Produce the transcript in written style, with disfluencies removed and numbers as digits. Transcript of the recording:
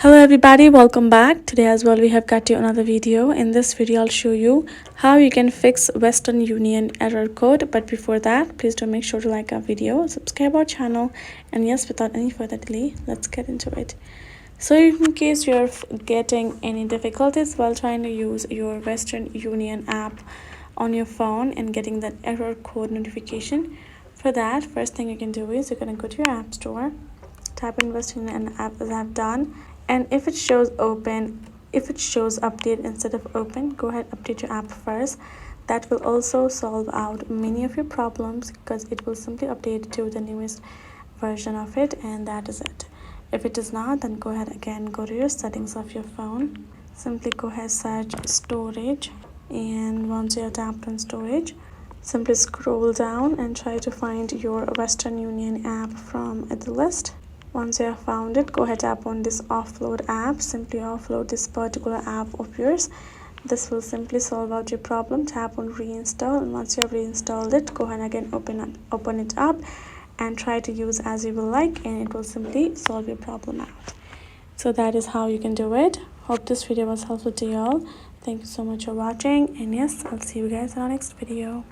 Hello everybody, welcome back. Today as well we have got you another video. In this video I'll show you how you can fix Western Union error code, but before that please do make sure to like our video, subscribe our channel, and yes, without any further delay, let's get into it. So in case you're getting any difficulties while trying to use your Western Union app on your phone and getting that error code notification, for that first thing you can do is you're going to go to your app store, type in Western Union app as I've done, and if it shows update instead of open, go ahead, update your app first. That will also solve out many of your problems because it will simply update to the newest version of it, and that is it. If it is not, then go ahead again, go to your settings of your phone, simply go ahead, search storage, and once you are tapped on storage, simply scroll down and try to find your Western Union app from the list. Once you have found it, go ahead, tap on this offload app, simply offload this particular app of yours. This will simply solve out your problem. Tap on reinstall, and once you have reinstalled it, go ahead again, open it up and try to use as you will like, and it will simply solve your problem out. So that is how you can do it. Hope this video was helpful to you all. Thank you so much for watching, and yes, I'll see you guys in our next video.